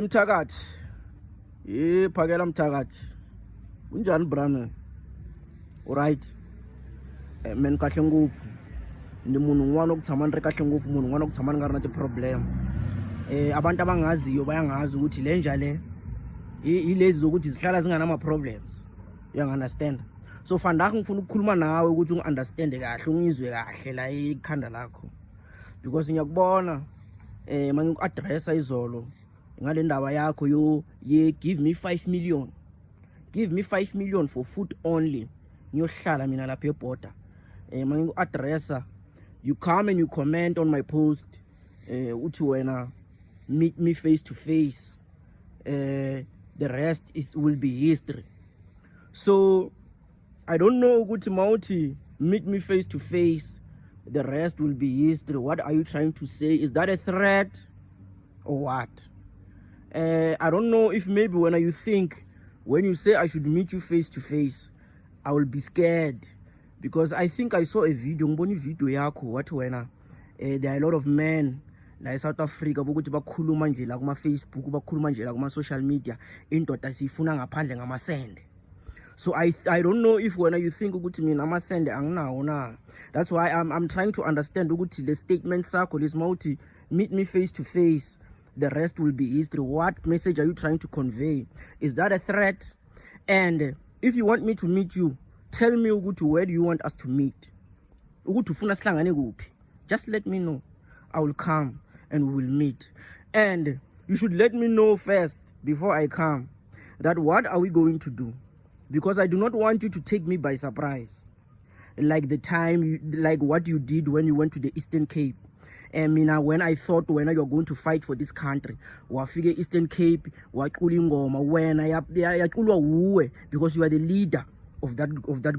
Mthakathi. Phakela Mthakathi. Unjani brother? Alright. Men kahle ngopfu. Ndi munhu un'wana okutshama ni ri kahle ngopfu, munhu un'wana okutshama ni nga ri na ti-problem. Abantu abangaziyo bayangazi ukuthi le nja le ilezi zokuthi zihlala zingana ama-problems. You understand? So fandakho ngifuna ukukhuluma nawe ukuthi ungi-understand kahle, ungizwe kahle la ikhanda lakho. Because ngiyakubona manje uku-addressa izolo ngale ndaba yakho ye give me 5 million. Give me 5 million for food only. Ngiyohlala mina lapha eborder. Manje uku-addressa, you come and you comment on my post uthi wena meet me face to face. The rest will be history. So I don't know ukuthi mawuthi meet me face to face, the rest will be history. What are you trying to say? Is that a threat or what? I don't know if maybe when you think, when you say I should meet you face to face, I will be scared. Because I think I saw a video, ngibona video yakho wathi wena there are a lot of men la South Africa bokuthi bakhuluma nje la kuma Facebook, bakhuluma nje la kuma social media, indoda sifuna ngaphandle ngamasende. So I don't know if when you think ukuthi mina amasende anginawo na. That's why I'm trying to understand ukuthi the statement sakho lesimawuthi meet me face to face, the rest will be history. What message are you trying to convey? Is that a threat? And if you want me to meet you, tell me ukuthi where do you want us to meet? Ukuthi ufuna sihlangane kuphi? Just let me know. I will come and we will meet. And you should let me know first before I come that what are we going to do? Because I do not want you to take me by surprise. Like the time, like what you did when you went to the Eastern Cape. And when I thought when you're going to fight for this country, wafike Eastern Cape, wacula ingoma wena yaculwa uwe because you are the leader of that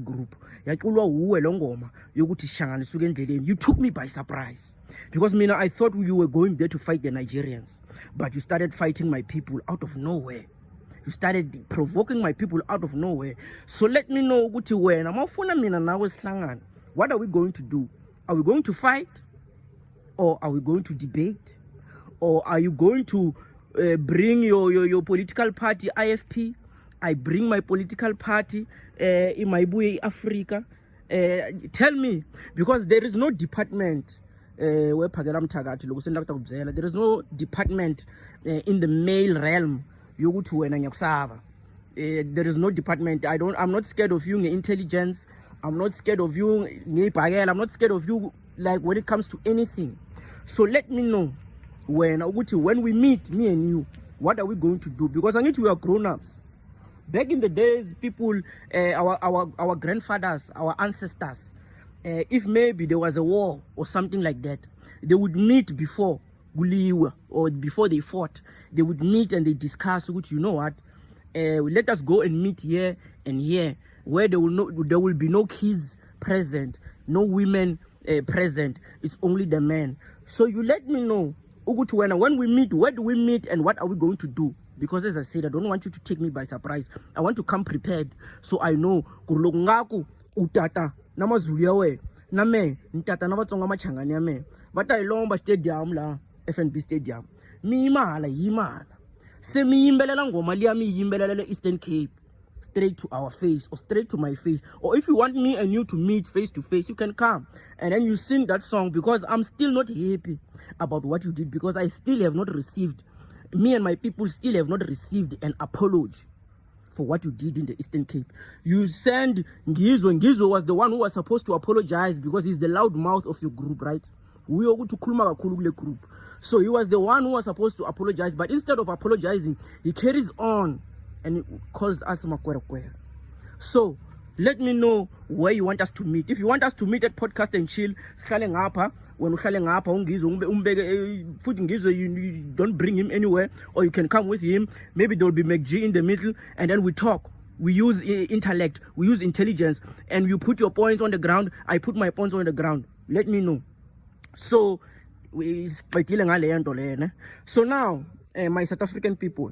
group. Yaculwa uwe lo ngoma yokuthi shangana suke endleleni. You took me by surprise because I thought you were going there to fight the Nigerians, but you started fighting my people out of nowhere. You started provoking my people out of nowhere. So let me know ukuthi wena mawufuna mina nawe sihlangana. What are we going to do? Are we going to fight? Or are we going to debate? Or are you going to bring your political party, IFP? I bring my political party, Imaibuye Africa. Tell me, because there is no department there is no department in the male realm. There is no department. I'm not scared of you intelligence. I'm not scared of you I'm not scared of you like when it comes to anything. So let me know when we meet, me and you, what are we going to do? Because I need we are grown-ups. Back in the days, people, our grandfathers, our ancestors, if maybe there was a war or something like that, they would meet before Guliwa or before they fought. They would meet and they discuss, which you know what, let us go and meet here and here, where there will be no kids present, no women present. It's only the men. So you let me know when we meet, where do we meet and what are we going to do? Because as I said, I don't want you to take me by surprise. I want to come prepared so I know ngaku utata namazuyawe name ntata nabatsonga machangani yame batayilomba stadium la FNB stadium mi imala yimala se mi yimbelela ngoma liya mi yimbelela Eastern Cape straight to our face or straight to my face. Or if you want me and you to meet face to face, you can come and then you sing that song, because I'm still not happy about what you did, because I still have not received, me and my people still have not received an apology for what you did in the Eastern Cape. You send Ngizwe. Ngizwe was the one who was supposed to apologize because he's the loud mouth of your group, right? We are going to Kuluma group. So he was the one who was supposed to apologize, but instead of apologizing, he carries on and it calls us Makwerekwere. So let me know where you want us to meet. If you want us to meet at Podcast and Chill, when you don't bring him anywhere, or you can come with him. Maybe there will be McG in the middle, and then we talk. We use intellect, we use intelligence, and you put your points on the ground, I put my points on the ground. Let me know. So now My South African people,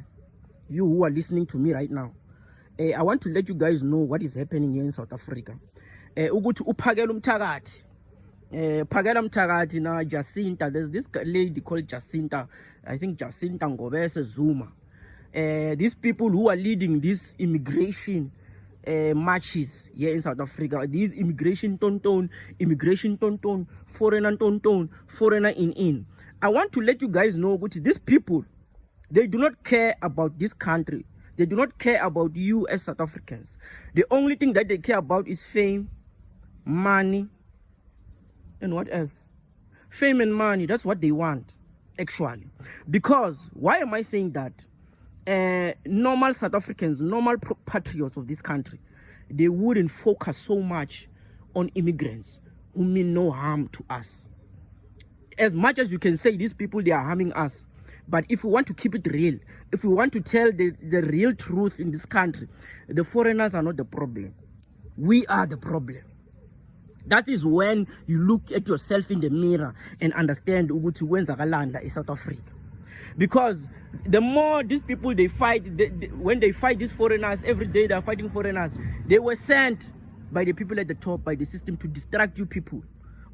you who are listening to me right now, I want to let you guys know what is happening here in South Africa. Ukuthi uphakela umthakathi. Phakela Mthakathi na Jacinta. There's this lady called Jacinta. I think Jacinta Ngobese Zuma. These people who are leading this immigration marches here in South Africa, these immigration tonton, foreigner tonton, foreigner in. I want to let you guys know that these people, they do not care about this country. They do not care about you as South Africans. The only thing that they care about is fame, money, and what else? Fame and money. That's what they want, actually. Because, why am I saying that? Normal South Africans, normal patriots of this country, they wouldn't focus so much on immigrants who mean no harm to us. As much as you can say these people, they are harming us, but if we want to keep it real, if we want to tell the real truth in this country, the foreigners are not the problem. We are the problem. That is when you look at yourself in the mirror and understand ukuthi kwenzakalanda in South Africa. Because the more these people they fight, when they fight these foreigners, every day they are fighting foreigners. They were sent by the people at the top, by the system, to distract you people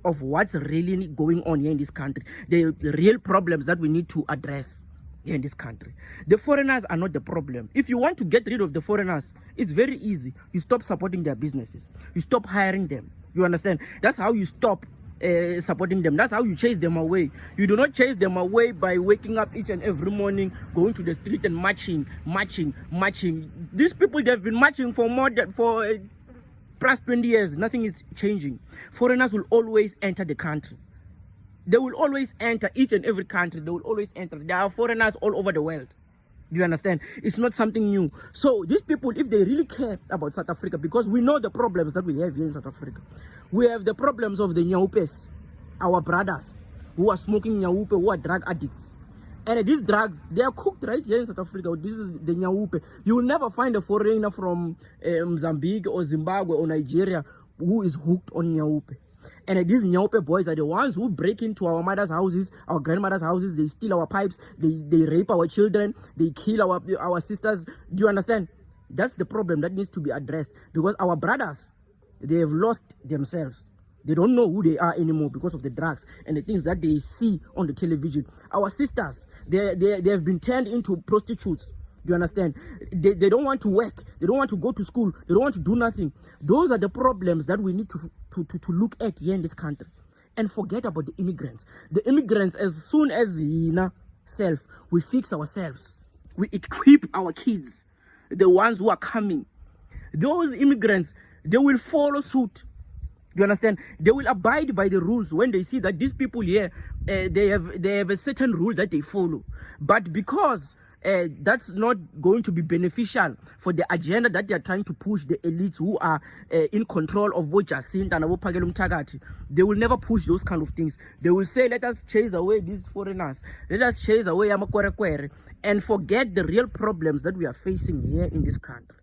of what's really going on here in this country. The real problems that we need to address here in this country. The foreigners are not the problem. If you want to get rid of the foreigners, it's very easy. You stop supporting their businesses. You stop hiring them. You understand? That's how you stop supporting them. That's how you chase them away. You do not chase them away by waking up each and every morning, going to the street and marching. These people, they've been marching for more than plus 20 years. Nothing is changing. Foreigners will always enter the country. They will always enter each and every country. They will always enter. There are foreigners all over the world. Do you understand? It's not something new. So these people, if they really care about South Africa, because we know the problems that we have here in South Africa. We have the problems of the Nyaupes, our brothers, who are smoking Nyaupe, who are drug addicts. And these drugs, they are cooked right here in South Africa. This is the Nyaupe. You will never find a foreigner from Mozambique or Zimbabwe or Nigeria who is hooked on Nyaupe. And these Nyaupe boys are the ones who break into our mothers' houses, our grandmothers' houses. They steal our pipes. They rape our children. They kill our sisters. Do you understand? That's the problem that needs to be addressed. Because our brothers, they have lost themselves. They don't know who they are anymore because of the drugs and the things that they see on the television. Our sisters, they have been turned into prostitutes. Do you understand? They don't want to work. They don't want to go to school. They don't want to do nothing. Those are the problems that we need to look at here in this country. And forget about the immigrants. The immigrants, as soon as we fix ourselves. We equip our kids. The ones who are coming. Those immigrants, they will follow suit. You understand? They will abide by the rules when they see that these people here, they have a certain rule that they follow. But because that's not going to be beneficial for the agenda that they are trying to push, the elites who are in control of both Jacinta and Phakela Mthakathi, they will never push those kind of things. They will say, let us chase away these foreigners. Let us chase away Amakwerekwere and forget the real problems that we are facing here in this country.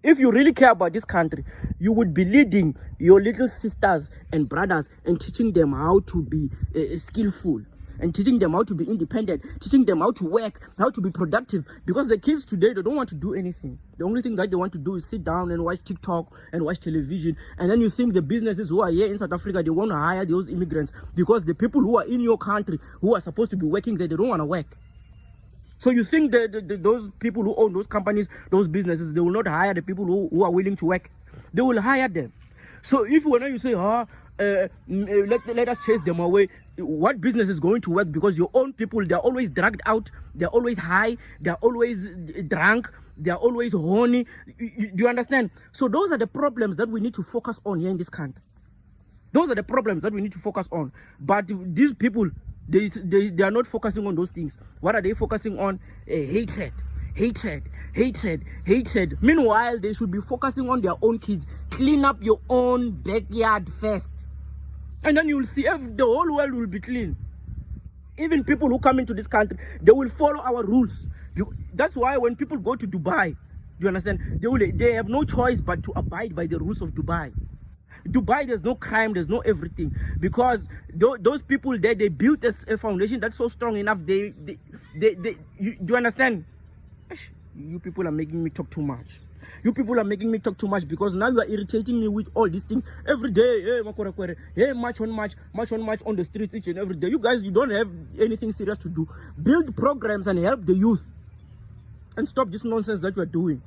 If you really care about this country, you would be leading your little sisters and brothers and teaching them how to be skillful, and teaching them how to be independent, teaching them how to work, how to be productive. Because the kids today, they don't want to do anything. The only thing that they want to do is sit down and watch TikTok and watch television. And then you think the businesses who are here in South Africa, they want to hire those immigrants because the people who are in your country, who are supposed to be working there, they don't want to work. So you think that those people who own those companies, those businesses, they will not hire the people who are willing to work? They will hire them. So if when you say, let us chase them away, what business is going to work? Because your own people, they're always dragged out, they're always high, they're always drunk, they're always horny. Do you understand? So those are the problems that we need to focus on here in this country. Those are the problems that we need to focus on. But these people, they are not focusing on those things. What are they focusing on? Hatred. Meanwhile, they should be focusing on their own kids. Clean up your own backyard first. And then you will see the whole world will be clean. Even people who come into this country, they will follow our rules. That's why when people go to Dubai, do you understand? They have no choice but to abide by the rules of Dubai. Dubai, there's no crime, there's no everything, because those people there, they built a foundation that's so strong enough. Do you understand? You people are making me talk too much. You people are making me talk too much, because now you are irritating me with all these things every day. Hey, march on the streets each and every day. You guys, you don't have anything serious to do. Build programs and help the youth, and stop this nonsense that you are doing.